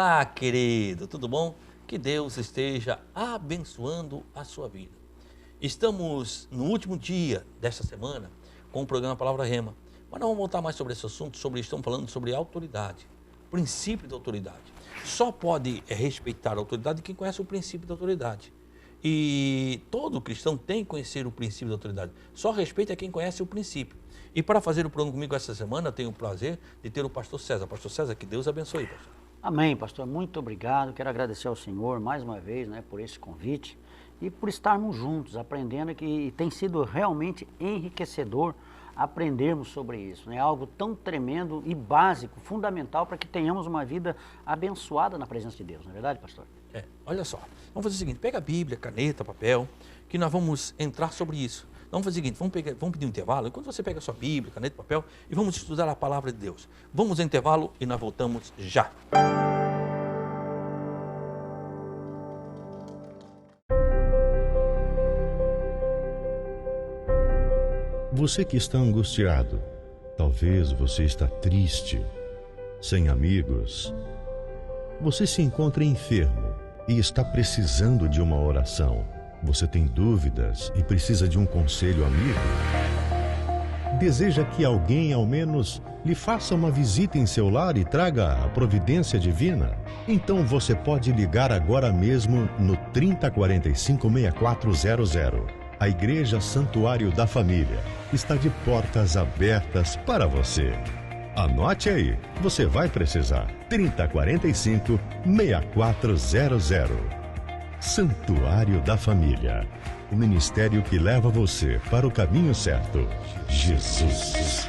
Olá, querido, tudo bom? Que Deus esteja abençoando a sua vida. Estamos no último dia desta semana com o programa Palavra Rema. Mas não vamos voltar mais sobre esse assunto, estamos falando sobre autoridade, princípio da autoridade. Só pode respeitar a autoridade quem conhece o princípio da autoridade. E todo cristão tem que conhecer o princípio da autoridade. Só respeita quem conhece o princípio. E para fazer o programa comigo essa semana, eu tenho o prazer de ter o pastor César. Pastor César, que Deus abençoe, pastor. Amém, pastor. Muito obrigado. Quero agradecer ao Senhor mais uma vez, por esse convite e por estarmos juntos, aprendendo, que tem sido realmente enriquecedor aprendermos sobre isso. É algo tão tremendo e básico, fundamental para que tenhamos uma vida abençoada na presença de Deus. Não é verdade, pastor? Olha só. Vamos fazer o seguinte, pega a Bíblia, caneta, papel, que nós vamos entrar sobre isso. Vamos fazer o seguinte, vamos pedir um intervalo. Enquanto você pega a sua Bíblia, caneta, papel, e vamos estudar a palavra de Deus. Vamos ao intervalo e nós voltamos já. Você que está angustiado, talvez você está triste, sem amigos. Você se encontra enfermo e está precisando de uma oração. Você tem dúvidas e precisa de um conselho amigo? Deseja que alguém, ao menos, lhe faça uma visita em seu lar e traga a providência divina? Então você pode ligar agora mesmo no 3045-6400. A Igreja Santuário da Família está de portas abertas para você. Anote aí, você vai precisar. 3045-6400. Santuário da Família, o ministério que leva você para o caminho certo. Jesus.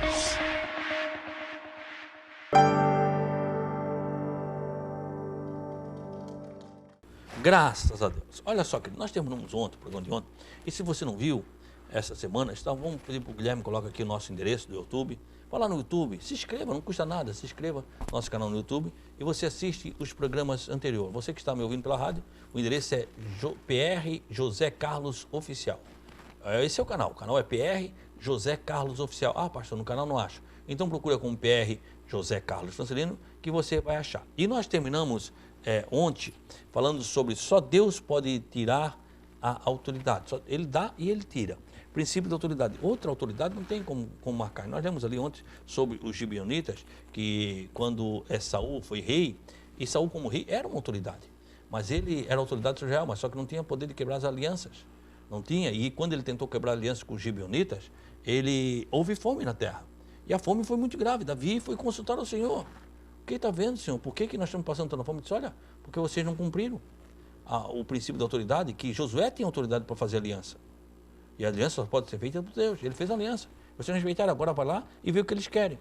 Graças a Deus. Olha só, querido, nós terminamos ontem, o programa de ontem, e se você não viu essa semana, vamos pedir para o Guilherme coloca aqui o nosso endereço do YouTube. Vai lá no YouTube, se inscreva, não custa nada, se inscreva no nosso canal no YouTube e você assiste os programas anteriores. Você que está me ouvindo pela rádio, o endereço é PR José Carlos Oficial. Esse é o canal é PR José Carlos Oficial. Ah, pastor, no canal não acho. Então procura com PR José Carlos Francelino que você vai achar. E nós terminamos ontem falando sobre só Deus pode tirar a autoridade. Só Ele dá e Ele tira. Princípio da autoridade. Outra autoridade não tem como marcar. Nós lemos ali ontem sobre os gibeonitas, que quando Saul foi rei, e Saul como rei era uma autoridade. Mas ele era autoridade sobre Israel, mas só que não tinha poder de quebrar as alianças. Não tinha. E quando ele tentou quebrar alianças com os gibeonitas, houve fome na terra. E a fome foi muito grave. Davi foi consultar o Senhor. O que está vendo, Senhor? Por que nós estamos passando tanta fome? Ele disse, olha, porque vocês não cumpriram o princípio da autoridade, que Josué tinha autoridade para fazer aliança. E a aliança só pode ser feita por Deus. Ele fez a aliança. Vocês não respeitaram, agora vai lá e vê o que eles querem.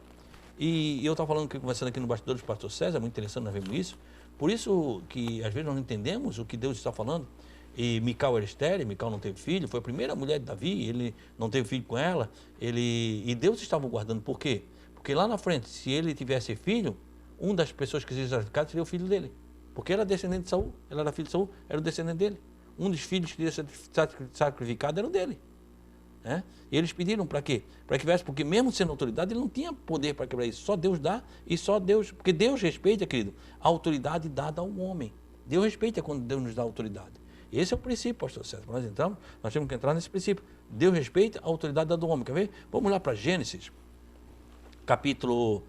E eu estava conversando aqui no bastidor do pastor César, muito interessante nós vemos isso. Por isso que às vezes nós não entendemos o que Deus está falando. E Mical era estéril, Mical não teve filho, foi a primeira mulher de Davi, ele não teve filho com ela. E Deus estava guardando. Por quê? Porque lá na frente, se ele tivesse filho, uma das pessoas que seria sacrificado seria o filho dele. Porque era descendente de Saul, ele era filho de Saul, era o descendente dele. Um dos filhos que ia ser sacrificado era o dele. E eles pediram para quê? Para que tivesse, porque mesmo sendo autoridade, ele não tinha poder para quebrar isso. Só Deus dá e só Deus, porque Deus respeita, querido, a autoridade dada ao homem. Deus respeita quando Deus nos dá autoridade. Esse é o princípio, pastor César. Nós temos que entrar nesse princípio. Deus respeita a autoridade dada ao homem. Quer ver? Vamos lá para Gênesis, capítulo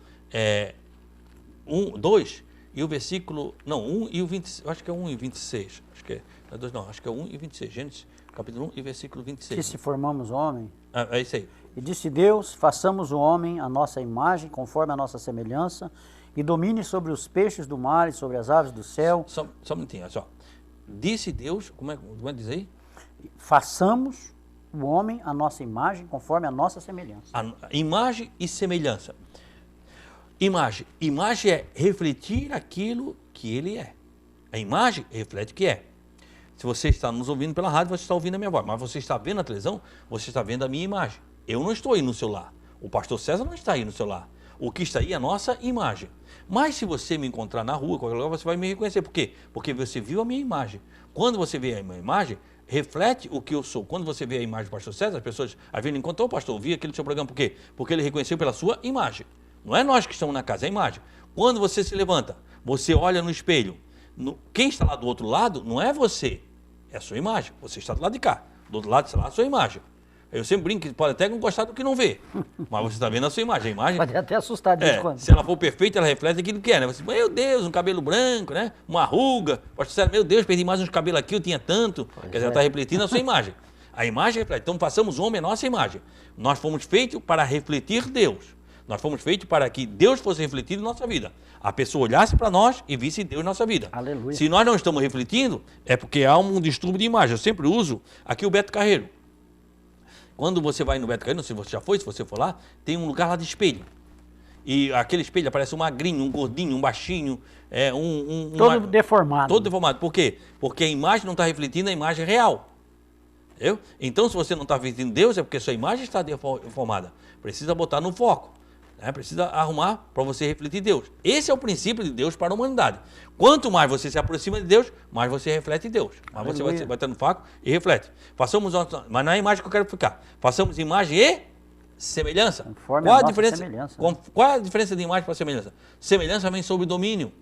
2, e o versículo, 1 e o 26, eu acho que é 1 e 26, acho que é 2 não, acho que é 1 e 26, Gênesis, capítulo 1 e versículo 26. Que se formamos homem. É isso aí. E disse Deus, façamos o homem à nossa imagem, conforme a nossa semelhança, e domine sobre os peixes do mar e sobre as aves do céu. Só um minutinho, olha só. Disse Deus, como é que diz aí? Façamos o homem à nossa imagem, conforme a nossa semelhança. A imagem e semelhança. Imagem é refletir aquilo que ele é. A imagem reflete o que é. Se você está nos ouvindo pela rádio, você está ouvindo a minha voz. Mas você está vendo a televisão, você está vendo a minha imagem. Eu não estou aí no celular. O pastor César não está aí no celular. O que está aí é a nossa imagem. Mas se você me encontrar na rua, qualquer lugar, você vai me reconhecer. Por quê? Porque você viu a minha imagem. Quando você vê a minha imagem, reflete o que eu sou. Quando você vê a imagem do pastor César, as pessoas às vezes encontram, pastor, eu vi aquele seu programa. Por quê? Porque ele reconheceu pela sua imagem. Não é nós que estamos na casa, é a imagem. Quando você se levanta, você olha no espelho. Quem está lá do outro lado não é você, é a sua imagem. Você está do lado de cá, do outro lado está lá a sua imagem. Eu sempre brinco que pode até não gostar do que não vê, mas você está vendo a sua imagem. A imagem Pode até assustar de vez em quando. se ela for perfeita, ela reflete aquilo que é, né? Você, meu Deus, um cabelo branco, né? Uma ruga. Pastor, meu Deus, perdi mais uns cabelos aqui, eu tinha tanto. Quer dizer, ela está refletindo a sua imagem. A imagem reflete. Então, façamos o homem a nossa imagem. Nós fomos feitos para refletir Deus. Nós fomos feitos para que Deus fosse refletido em nossa vida. A pessoa olhasse para nós e visse Deus em nossa vida. Aleluia. Se nós não estamos refletindo, é porque há um distúrbio de imagem. Eu sempre uso aqui o Beto Carreiro. Quando você vai no Beto Carreiro, não sei se você já foi, se você for lá, tem um lugar lá de espelho. E aquele espelho aparece um magrinho, um gordinho, um baixinho, todo deformado. Todo deformado. Por quê? Porque a imagem não está refletindo a imagem real. Entendeu? Então, se você não está refletindo Deus, é porque sua imagem está deformada. Precisa botar no foco. Precisa arrumar para você refletir Deus. Esse é o princípio de Deus para a humanidade. Quanto mais você se aproxima de Deus, mais você reflete Deus. Mais você vai bater no foco e reflete. Mas não é a imagem que eu quero ficar. Façamos imagem e semelhança. Conforme a nossa semelhança. Qual é a diferença de imagem para semelhança? Semelhança vem sobre domínio.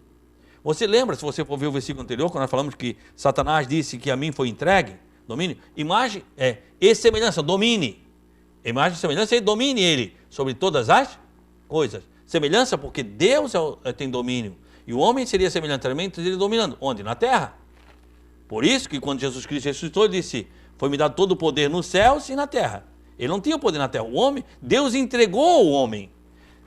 Você lembra, se você for ver o versículo anterior, quando nós falamos que Satanás disse que a mim foi entregue, domínio? Imagem e semelhança, domine. Imagem e semelhança e domine ele sobre todas as coisas. Semelhança porque Deus tem domínio. E o homem seria semelhante também, ele dominando. Onde? Na terra. Por isso que quando Jesus Cristo ressuscitou, ele disse, foi-me dado todo o poder nos céus e na terra. Ele não tinha o poder na terra. O homem, Deus entregou ao homem.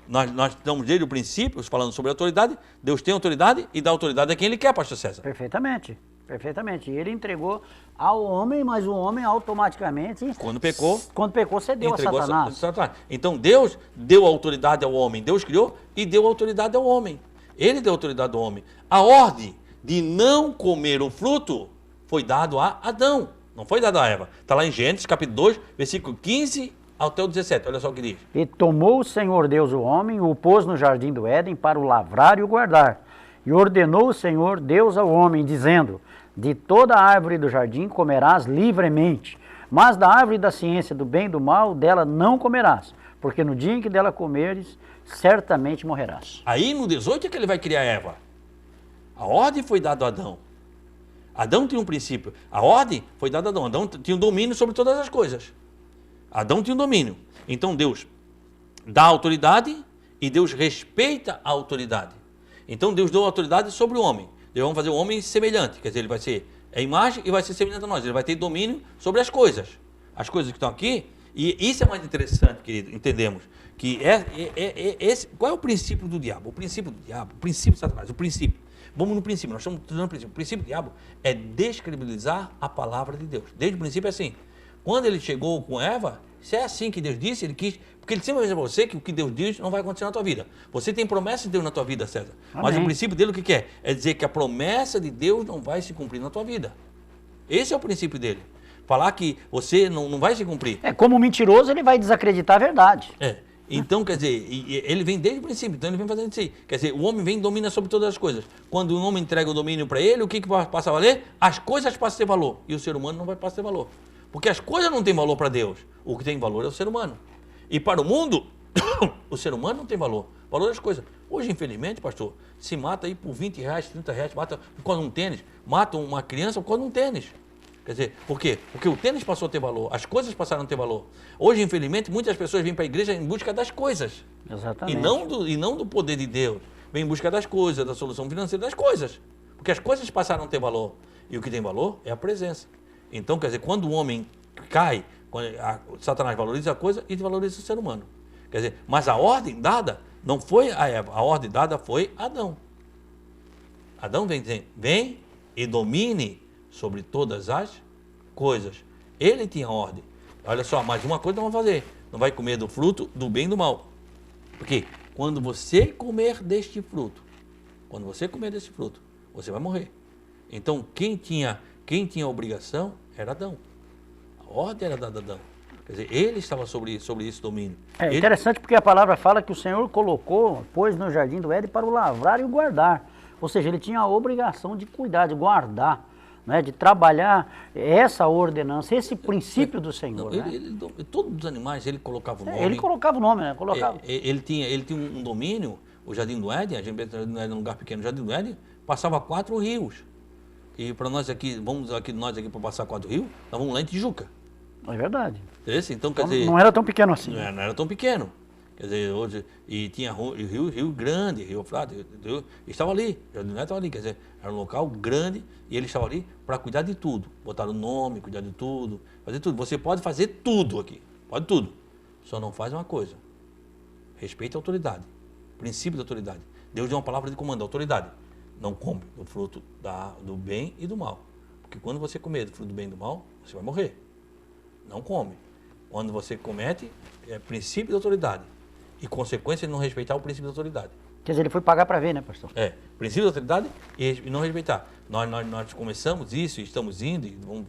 Nós estamos desde o princípio, falando sobre autoridade. Deus tem autoridade e dá autoridade a quem ele quer, pastor César. Perfeitamente. Perfeitamente. Ele entregou ao homem, mas o homem automaticamente, quando pecou, cedeu a Satanás. Então Deus deu autoridade ao homem. Deus criou e deu autoridade ao homem. Ele deu autoridade ao homem. A ordem de não comer o fruto foi dado a Adão. Não foi dado a Eva. Está lá em Gênesis, capítulo 2, versículo 15 até o 17. Olha só o que diz. E tomou o Senhor Deus o homem, o pôs no jardim do Éden para o lavrar e o guardar. E ordenou o Senhor Deus ao homem, dizendo, de toda a árvore do jardim comerás livremente, mas da árvore da ciência do bem e do mal, dela não comerás, porque no dia em que dela comeres, certamente morrerás. Aí no 18 é que ele vai criar Eva. A ordem foi dada a Adão. Adão tinha um princípio. A ordem foi dada a Adão. Adão tinha um domínio sobre todas as coisas. Adão tinha um domínio. Então Deus dá autoridade e Deus respeita a autoridade. Então Deus deu autoridade sobre o homem. Deus vai fazer o homem semelhante. Quer dizer, ele vai ser a imagem e vai ser semelhante a nós. Ele vai ter domínio sobre as coisas. As coisas que estão aqui. E isso é mais interessante, querido. Entendemos que qual é o princípio do diabo? O princípio do diabo, o princípio de Satanás, o princípio. Vamos no princípio, nós estamos estudando o princípio. O princípio do diabo é descredibilizar a palavra de Deus. Desde o princípio é assim. Quando ele chegou com Eva, se é assim que Deus disse, ele quis, porque ele sempre vai dizer para você que o que Deus diz não vai acontecer na tua vida. Você tem promessa de Deus na tua vida, César. Amém. Mas o princípio dele o que é? É dizer que a promessa de Deus não vai se cumprir na tua vida. Esse é o princípio dele. Falar que você não vai se cumprir. Como mentiroso, ele vai desacreditar a verdade. Então, quer dizer, ele vem desde o princípio, então ele vem fazendo isso aí. Quer dizer, o homem vem e domina sobre todas as coisas. Quando o homem entrega o domínio para ele, o que passa a valer? As coisas passam a ter valor. E o ser humano não vai passar a ter valor. Porque as coisas não têm valor para Deus. O que tem valor é o ser humano. E para o mundo, o ser humano não tem valor. O valor das coisas. Hoje, infelizmente, pastor, se mata aí por 20 reais, 30 reais, mata por causa de um tênis, mata uma criança por causa de um tênis. Quer dizer, por quê? Porque o tênis passou a ter valor, as coisas passaram a ter valor. Hoje, infelizmente, muitas pessoas vêm para a igreja em busca das coisas. Exatamente. E não do poder de Deus. Vêm em busca das coisas, da solução financeira das coisas. Porque as coisas passaram a ter valor. E o que tem valor é a presença. Então, quer dizer, quando o homem cai, Satanás valoriza a coisa e valoriza o ser humano. Quer dizer, mas a ordem dada não foi a Eva, a ordem dada foi Adão. Adão vem dizendo, vem e domine sobre todas as coisas. Ele tinha ordem. Olha só, mais uma coisa não vai fazer. Não vai comer do fruto do bem e do mal. Porque quando você comer deste fruto, você vai morrer. Então, quem tinha a obrigação era Adão. A ordem era dada a Adão. Quer dizer, ele estava sobre esse domínio. Interessante porque a palavra fala que o Senhor pôs no jardim do Éden para o lavrar e o guardar. Ou seja, ele tinha a obrigação de cuidar, de guardar. né, de trabalhar essa ordenança, esse princípio do Senhor. Não, né? Todos os animais ele colocava o nome. Ele colocava o nome, né? Colocava. Ele tinha um domínio, o Jardim do Éden, a gente pensa no Jardim do Éden, um lugar pequeno, o Jardim do Éden, passava 4 rios. E para nós aqui, nós aqui para passar 4 rios, nós vamos lá em Tijuca. É verdade. Então, quer dizer, não era tão pequeno assim. Não era tão pequeno. Quer dizer, hoje, e tinha rio grande, Rio Frato, estava ali, o Jardim do Éden estava ali, quer dizer, era um local grande e ele estava ali para cuidar de tudo. Botar o nome, cuidar de tudo, fazer tudo. Você pode fazer tudo aqui, pode tudo. Só não faz uma coisa, respeita a autoridade, princípio da autoridade. Deus deu uma palavra de comando, autoridade. Não come do fruto do bem e do mal. Porque quando você comer do fruto do bem e do mal, você vai morrer. Não come. Quando você comete, é princípio da autoridade. E consequência de não respeitar o princípio da autoridade. Quer dizer, ele foi pagar para ver, né, pastor? Princípio da autoridade e não respeitar. Nós começamos isso e estamos indo, e vamos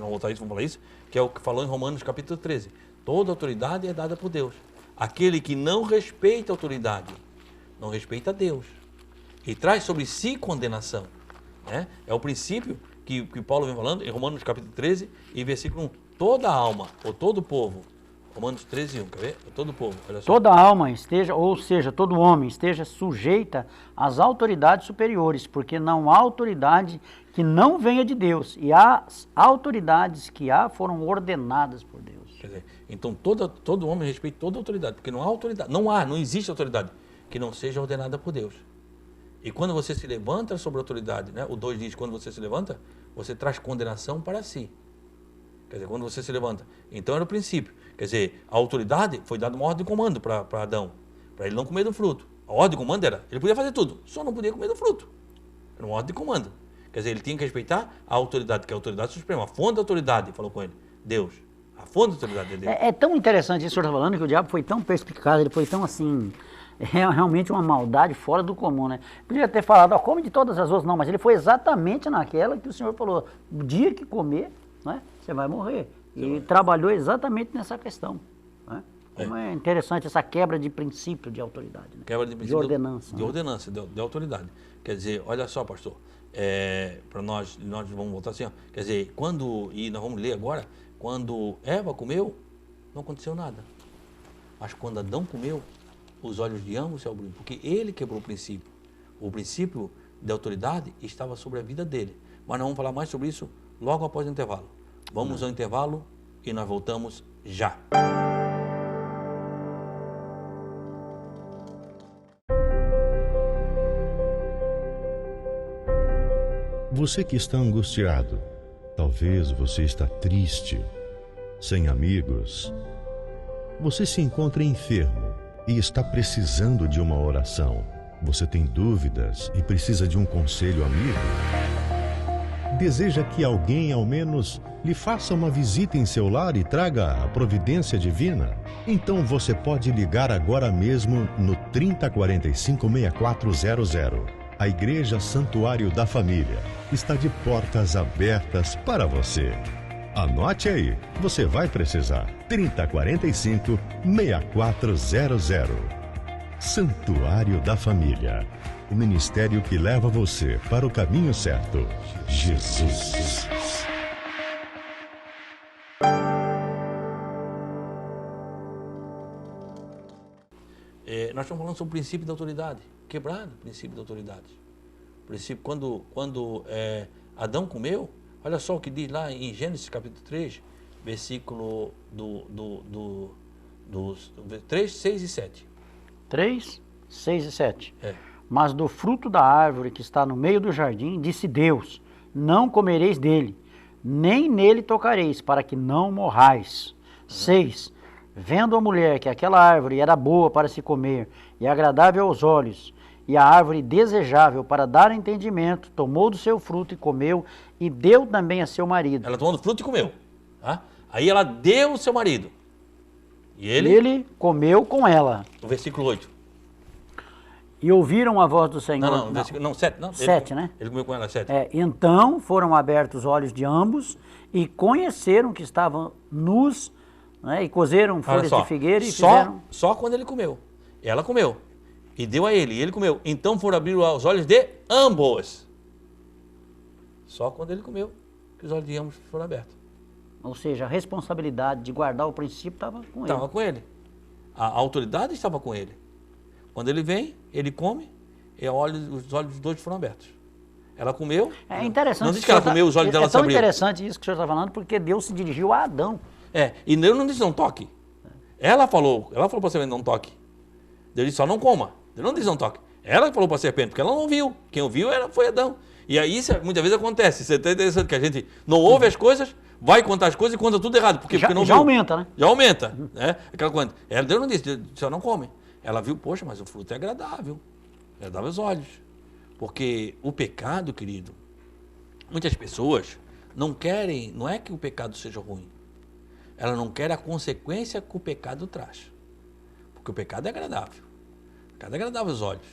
voltar a isso, vamos falar isso, que é o que falou em Romanos capítulo 13. Toda autoridade é dada por Deus. Aquele que não respeita a autoridade, não respeita Deus. E traz sobre si condenação. Né? É o princípio que Paulo vem falando em Romanos capítulo 13 e versículo 1. Toda alma, ou todo povo, Romanos 13, 1, quer ver? Todo o povo, olha só. Toda alma esteja, ou seja, todo homem esteja sujeita às autoridades superiores, porque não há autoridade que não venha de Deus, e as autoridades que há foram ordenadas por Deus. Quer dizer, então todo homem respeita toda autoridade, porque não há autoridade, não existe autoridade que não seja ordenada por Deus. E quando você se levanta sobre a autoridade, né? O 2 diz, quando você se levanta, você traz condenação para si. Quer dizer, quando você se levanta. Então era o princípio. Quer dizer, a autoridade foi dada uma ordem de comando para Adão, para ele não comer do fruto. A ordem de comando era, ele podia fazer tudo, só não podia comer do fruto. Era uma ordem de comando. Quer dizer, ele tinha que respeitar a autoridade, que é a autoridade suprema, a fonte da autoridade, falou com ele, Deus. A fonte da autoridade é Deus. É tão interessante isso que o senhor está falando, que o diabo foi tão perspicaz, ele foi tão assim, realmente uma maldade fora do comum, né? Podia ter falado, come de todas as outras, não, mas ele foi exatamente naquela que o senhor falou, o dia que comer, né, você vai morrer. E trabalhou exatamente nessa questão. Né? Como é interessante essa quebra de princípio de autoridade. Né? Quebra de princípio de ordenança. De ordenança, de autoridade. Quer dizer, olha só, pastor, para nós vamos voltar assim, ó, quer dizer, e nós vamos ler agora, quando Eva comeu, não aconteceu nada. Mas quando Adão comeu, os olhos de ambos se abriram, porque ele quebrou o princípio. O princípio de autoridade estava sobre a vida dele. Mas nós vamos falar mais sobre isso logo após o intervalo. Vamos ao intervalo e nós voltamos já. Você que está angustiado, talvez você está triste, sem amigos. Você se encontra enfermo e está precisando de uma oração. Você tem dúvidas e precisa de um conselho amigo? Deseja que alguém, ao menos, lhe faça uma visita em seu lar e traga a providência divina? Então você pode ligar agora mesmo no 3045-6400. A Igreja Santuário da Família está de portas abertas para você. Anote aí, você vai precisar. 3045-6400. Santuário da Família. O ministério que leva você para o caminho certo. Jesus. Nós estamos falando sobre o princípio da autoridade. Quebrado o princípio da autoridade. O princípio, quando Adão comeu, olha só o que diz lá em Gênesis capítulo 3, versículo dos 3, 6 e 7. 3, 6 e 7. Mas do fruto da árvore que está no meio do jardim, disse Deus, não comereis dele, nem nele tocareis, para que não morrais. 6. Vendo a mulher que aquela árvore era boa para se comer, e agradável aos olhos, e a árvore desejável para dar entendimento, tomou do seu fruto e comeu, e deu também a seu marido. Ela tomou do fruto e comeu. Tá? Aí ela deu ao seu marido. E ele comeu com ela. O versículo 8. E ouviram a voz do Senhor. Não, 7, não. 7, né? Ele comeu com ela, 7. Então foram abertos os olhos de ambos e conheceram que estavam nus, né, e cozeram folhas de figueira e fizeram... Só quando ele comeu. Ela comeu. E deu a ele, e ele comeu. Então foram abrir os olhos de ambos. Só quando ele comeu que os olhos de ambos foram abertos. Ou seja, a responsabilidade de guardar o princípio estava com ele. Estava com ele. A autoridade estava com ele. Quando ele vem, ele come, e os olhos dos dois foram abertos. Ela comeu. É interessante. Não diz que ela comeu, os olhos dela se abriram. É tão interessante isso que o senhor está falando, porque Deus se dirigiu a Adão. E Deus não disse não toque. Ela falou para a serpente não toque. Deus disse só não coma. Deus não disse não toque. Ela falou para a serpente, porque ela não viu. Quem ouviu foi Adão. E aí isso muitas vezes acontece. Isso é até interessante que a gente não ouve as coisas, vai contar as coisas e conta tudo errado. Porque não já viu. Aumenta, né? Já aumenta. Né? Aquela coisa. Deus não disse, só não come. Ela viu, poxa, mas o fruto é agradável. Agradável aos olhos. Porque o pecado, querido, muitas pessoas não querem, não é que o pecado seja ruim. Ela não quer a consequência que o pecado traz. Porque o pecado é agradável. O pecado é agradável aos olhos.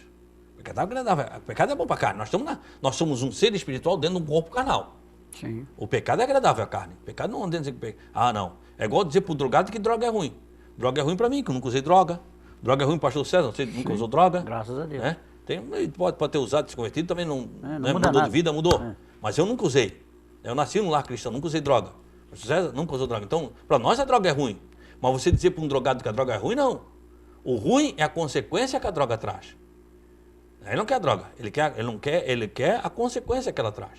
O pecado é agradável. O pecado é bom para a carne. Nós somos um ser espiritual dentro de um corpo carnal. Sim. O pecado é agradável à carne. O pecado não anda dentro de dizer que não. É igual dizer para o drogado que droga é ruim. Droga é ruim para mim, que eu nunca usei droga. Droga é ruim para o pastor César, você nunca usou droga. Graças a Deus. Né? Pode ter usado, se convertido, também não mudou nada. de vida, mudou. Mas eu nunca usei. Eu nasci num lar cristão, nunca usei droga. O pastor César nunca usou droga. Então, para nós a droga é ruim. Mas você dizer para um drogado que a droga é ruim, não. O ruim é a consequência que a droga traz. Ele não quer a droga, ele quer a consequência que ela traz.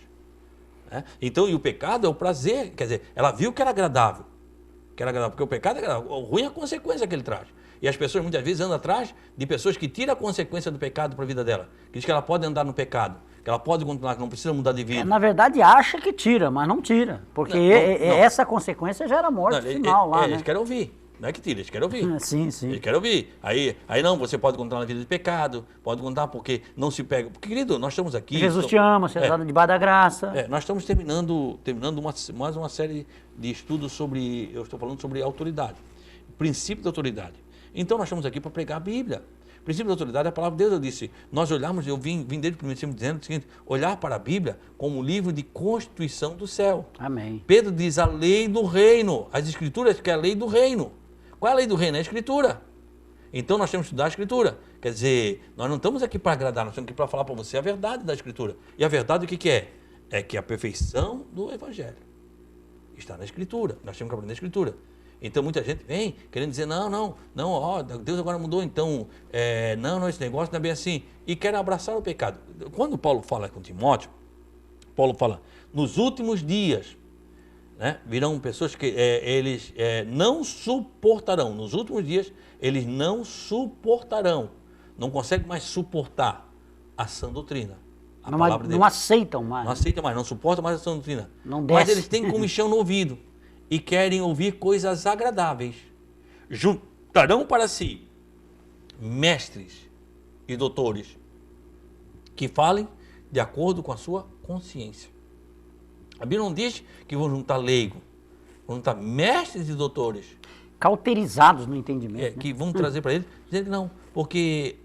Né? Então, e o pecado é o prazer, quer dizer, ela viu que era agradável. Porque o pecado é agradável. O ruim é a consequência que ele traz. E as pessoas muitas vezes andam atrás de pessoas que tiram a consequência do pecado para a vida dela. Que diz que ela pode andar no pecado, que ela pode continuar, que não precisa mudar de vida. Na verdade, acha que tira, mas não tira. Porque essa consequência gera a morte final lá, né? Eles querem ouvir. Não é que tira, eles querem ouvir. Sim, sim. Eles querem ouvir. Aí não, você pode continuar na vida de pecado, pode continuar porque não se pega. Porque, querido, nós estamos aqui... Jesus te ama, você está debaixo da graça. Nós estamos terminando mais uma série de estudos sobre... Eu estou falando sobre autoridade. Princípio da autoridade. Então, nós estamos aqui para pregar a Bíblia. O princípio da autoridade é a palavra de Deus. Eu disse, nós olhamos, eu vim desde o primeiro tempo dizendo o seguinte, olhar para a Bíblia como um livro de constituição do céu. Amém. Pedro diz a lei do reino. As escrituras que é a lei do reino. Qual é a lei do reino? É a escritura. Então nós temos que estudar a escritura. Quer dizer, nós não estamos aqui para agradar, nós estamos aqui para falar para você a verdade da escritura. E a verdade o que é? É que a perfeição do evangelho está na escritura. Nós temos que aprender a escritura. Então muita gente vem querendo dizer, não, Deus agora mudou, então, esse negócio não é bem assim. E quer abraçar o pecado. Quando Paulo fala com Timóteo, Paulo fala, nos últimos dias, né, virão pessoas que eles não suportarão. Nos últimos dias, eles não suportarão. Não conseguem mais suportar a sã doutrina. Não aceitam mais. Não aceitam mais, não suportam mais a sã doutrina. Não desce. Mas eles têm comichão no ouvido e querem ouvir coisas agradáveis. Juntarão para si mestres e doutores que falem de acordo com a sua consciência. A Bíblia não diz que vão juntar leigo, vão juntar mestres e doutores. Cauterizados no entendimento. Que vão trazer para eles, dizendo que não. Porque,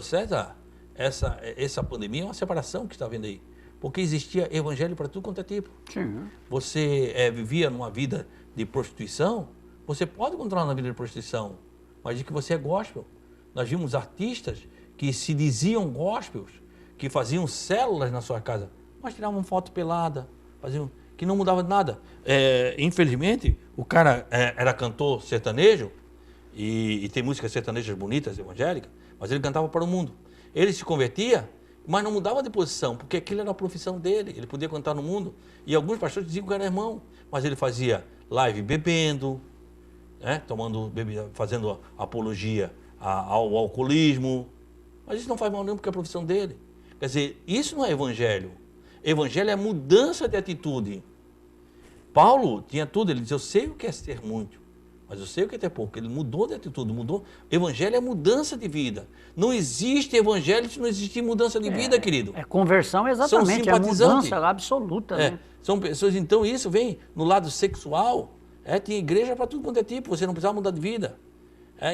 César, essa pandemia é uma separação que está vendo aí. Porque existia evangelho para tudo quanto é tipo. Sim. Você vivia numa vida de prostituição, você pode continuar na vida de prostituição, mas de que você é gospel. Nós vimos artistas que se diziam gospels, que faziam células na sua casa, mas tiravam foto pelada, que não mudava de nada. Infelizmente, o cara era cantor sertanejo, e tem músicas sertanejas bonitas, evangélicas, mas ele cantava para o mundo. Ele se convertia, mas não mudava de posição, porque aquilo era a profissão dele, ele podia cantar no mundo. E alguns pastores diziam que era irmão, mas ele fazia live bebendo, né, fazendo apologia ao alcoolismo. Mas isso não faz mal nenhum, porque é a profissão dele. Quer dizer, isso não é evangelho. Evangelho é mudança de atitude. Paulo tinha tudo, ele dizia, eu sei o que é ter muito, mas eu sei o que é ter pouco. Ele mudou de atitude, mudou. Evangelho é mudança de vida. Não existe evangelho se não existir mudança de vida, querido. Conversão, exatamente, é mudança absoluta. Né? São pessoas, então isso vem no lado sexual, tem igreja para tudo quanto é tipo, você não precisa mudar de vida.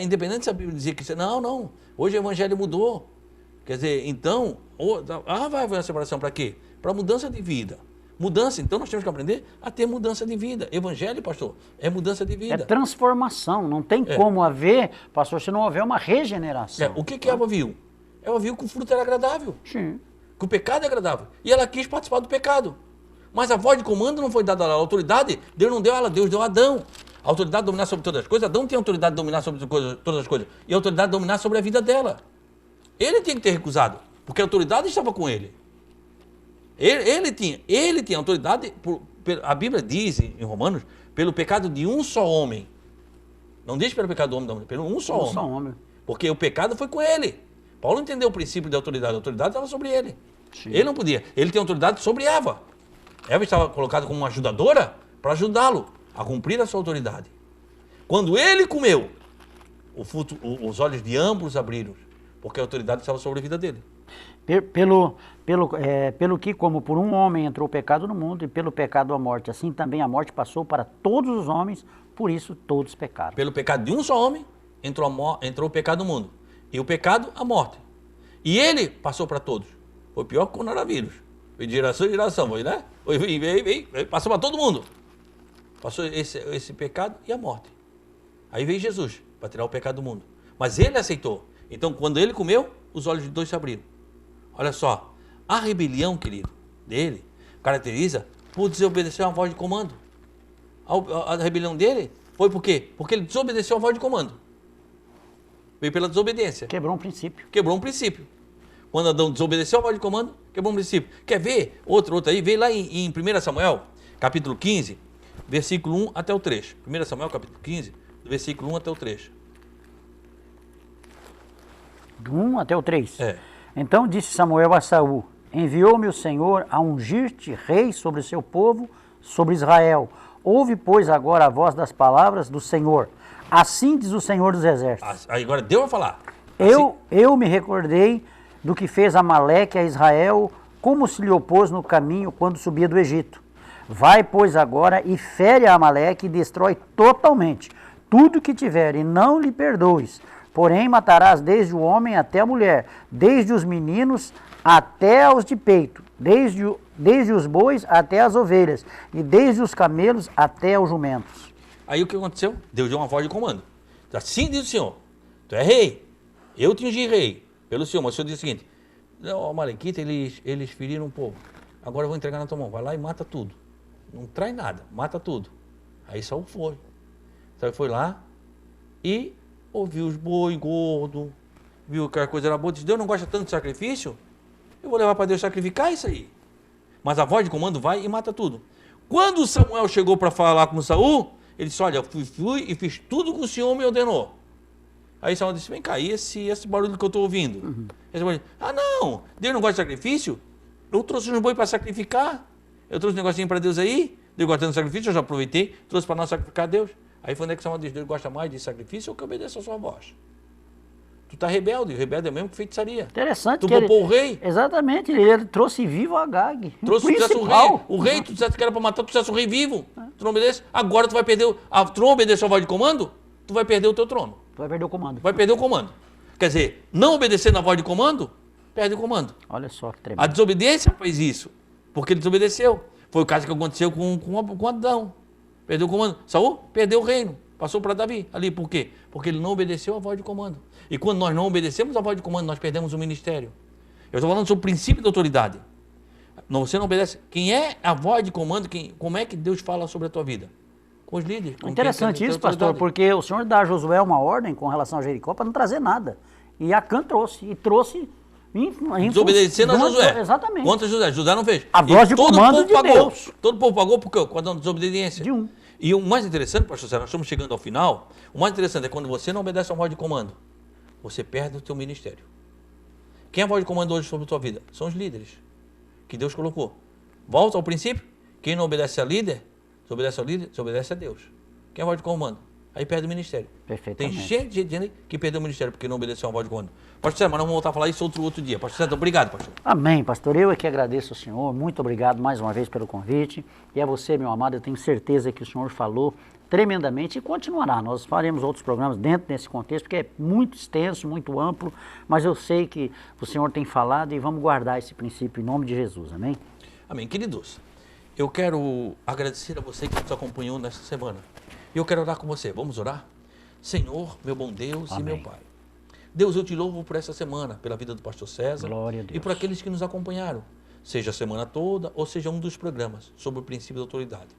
Independente se a Bíblia dizer que não, hoje o evangelho mudou. Quer dizer, então, vai haver uma separação para quê? Para mudança de vida. Mudança, então nós temos que aprender a ter mudança de vida. Evangelho, pastor, é mudança de vida. É transformação, não tem como haver, pastor, se não houver uma regeneração. O que Eva viu? Ela viu que o fruto era agradável. Sim. Que o pecado é agradável. E ela quis participar do pecado. Mas a voz de comando não foi dada a ela. A autoridade, Deus não deu a ela, Deus deu a Adão. A autoridade de dominar sobre todas as coisas. Adão tinha autoridade de dominar sobre todas as coisas. E a autoridade de dominar sobre a vida dela. Ele tinha que ter recusado, porque a autoridade estava com ele. Ele tinha autoridade, a Bíblia diz em Romanos, pelo pecado de um só homem. Não diz pelo pecado do homem, não, pelo um só homem. Porque o pecado foi com ele. Paulo entendeu o princípio de autoridade. A autoridade estava sobre ele. Sim. Ele não podia. Ele tem autoridade sobre Eva. Eva estava colocada como uma ajudadora para ajudá-lo a cumprir a sua autoridade. Quando ele comeu, os olhos de ambos abriram, porque a autoridade estava sobre a vida dele. Pelo que, como por um homem entrou o pecado no mundo, e pelo pecado a morte, assim também a morte passou para todos os homens, por isso todos pecaram. Pelo pecado de um só homem, entrou o pecado no mundo. E o pecado, a morte. E ele passou para todos. Foi pior que o coronavírus. Foi de geração em geração, foi, né? Passou para todo mundo. Passou esse pecado e a morte. Aí veio Jesus, para tirar o pecado do mundo. Mas ele aceitou. Então, quando ele comeu, os olhos de dois se abriram. Olha só, a rebelião, querido, dele, caracteriza por desobedecer a voz de comando. A rebelião dele foi por quê? Porque ele desobedeceu a voz de comando. Veio pela desobediência. Quebrou um princípio. Quebrou um princípio. Quando Adão desobedeceu a voz de comando, quebrou um princípio. Quer ver outro aí? Vem lá em 1 Samuel, capítulo 15, versículo 1 até o 3. 1 Samuel, capítulo 15, versículo 1 até o 3. Do 1 até o 3? É. Então disse Samuel a Saul: enviou-me o Senhor a ungir-te rei sobre o seu povo, sobre Israel. Ouve, pois, agora a voz das palavras do Senhor. Assim diz o Senhor dos Exércitos. Aí agora deu a falar. Eu me recordei do que fez Amaleque a Israel, como se lhe opôs no caminho quando subia do Egito. Vai, pois, agora e fere a Amaleque e destrói totalmente tudo que tiver, e não lhe perdoes. Porém, matarás desde o homem até a mulher, desde os meninos até os de peito, desde os bois até as ovelhas, e desde os camelos até os jumentos. Aí o que aconteceu? Deus deu uma voz de comando. Assim diz o Senhor: tu é rei, eu te ungi rei pelo Senhor. Mas o Senhor diz o seguinte: o Amalequita, eles feriram um povo. Agora eu vou entregar na tua mão. Vai lá e mata tudo. Não traz nada, mata tudo. Aí Saul foi. Saul foi lá e ouviu os boi gordo, viu que a coisa era boa. Disse: Deus não gosta tanto de sacrifício? Eu vou levar para Deus sacrificar isso aí. Mas a voz de comando vai e mata tudo. Quando Samuel chegou para falar com Saul, ele disse: olha, fui e fiz tudo que o Senhor me ordenou. Aí Samuel disse: vem cá, e esse barulho que eu estou ouvindo? Esse barulho, não, Deus não gosta de sacrifício? Eu trouxe uns boi para sacrificar. Eu trouxe um negocinho para Deus aí. Deus gosta de sacrifício, eu já aproveitei, trouxe para nós sacrificar a Deus. Aí foi onde é que Samuel disse: Deus gosta mais de sacrifício ou que obedeça a sua voz? Tu tá rebelde, o rebelde é mesmo que feitiçaria. Interessante. Tu poupou o rei. Exatamente, ele trouxe vivo Agag. Trouxe o rei. O rei, tu disseste que era para matar, tu disseste o rei vivo. Tu não obedece? Agora tu vai perder, tu não obedeceu a voz de comando, tu vai perder o teu trono. Tu vai perder o comando. Vai perder o comando. Quer dizer, não obedecendo a voz de comando, perde o comando. Olha só que tremendo. A desobediência fez isso, porque ele desobedeceu. Foi o caso que aconteceu com Adão. Perdeu o comando. Saul perdeu o reino. Passou para Davi. Ali, por quê? Porque ele não obedeceu a voz de comando. E quando nós não obedecemos a voz de comando, nós perdemos o ministério. Eu estou falando sobre o princípio da autoridade. Você não obedece. Quem é a voz de comando? Como é que Deus fala sobre a tua vida? Com os líderes. Interessante isso, pastor, porque o Senhor dá a Josué uma ordem com relação a Jericó para não trazer nada. E Acã trouxe. E trouxe... Desobedecendo a Josué. Exatamente. Contra Josué. Josué não fez. A voz de comando de Deus. Todo o povo pagou por quê? Com a desobediência. De um. E o mais interessante, pastor Sérgio, nós estamos chegando ao final, o mais interessante é quando você não obedece a voz de comando, você perde o teu ministério. Quem é a voz de comando hoje sobre a tua vida? São os líderes que Deus colocou. Volta ao princípio, quem não obedece a líder, desobedece a Deus. Quem é a voz de comando? Aí perde o ministério. Perfeitamente. Tem gente de gente que perdeu o ministério porque não obedeceu a voz de comando. Pastor Sérgio, mas nós vamos voltar a falar isso outro dia. Pastor Sérgio, obrigado, pastor. Amém, pastor. Eu é que agradeço ao senhor. Muito obrigado mais uma vez pelo convite. E a você, meu amado, eu tenho certeza que o senhor falou tremendamente e continuará. Nós faremos outros programas dentro desse contexto, porque é muito extenso, muito amplo, mas eu sei que o senhor tem falado e vamos guardar esse princípio em nome de Jesus. Amém? Amém. Queridos, eu quero agradecer a você que nos acompanhou nesta semana. E eu quero orar com você. Vamos orar? Senhor, meu bom Deus Amém. E meu Pai. Deus, eu te louvo por essa semana, pela vida do pastor César. Glória a Deus. E por aqueles que nos acompanharam. seja a semana toda ou seja um dos programas sobre o princípio da autoridade.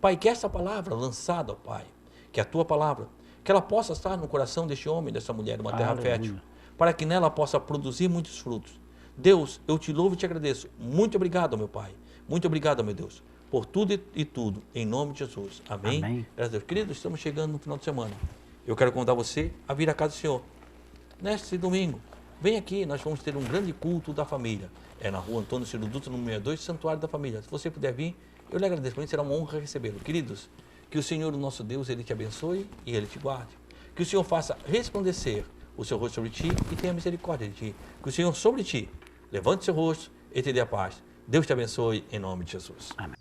Pai, que essa palavra lançada, ó Pai, que a tua palavra, que ela possa estar no coração deste homem, dessa mulher, uma terra fértil, para que nela possa produzir muitos frutos. Deus, eu te louvo e te agradeço. Muito obrigado, meu Pai. Muito obrigado, meu Deus, por tudo e tudo, em nome de Jesus. Amém. Amém. Graças a Deus. Queridos, estamos chegando no final de semana. Eu quero convidar você a vir à casa do Senhor. Neste domingo, vem aqui, nós vamos ter um grande culto da família. É na rua Antônio Ciro Dutra, número 62, Santuário da Família. Se você puder vir, eu lhe agradeço. Para mim será uma honra recebê-lo. Queridos, que o Senhor, o nosso Deus, Ele te abençoe e Ele te guarde. Que o Senhor faça resplandecer o seu rosto sobre ti e tenha misericórdia de ti. Que o Senhor sobre ti levante seu rosto e te dê a paz. Deus te abençoe em nome de Jesus. Amém.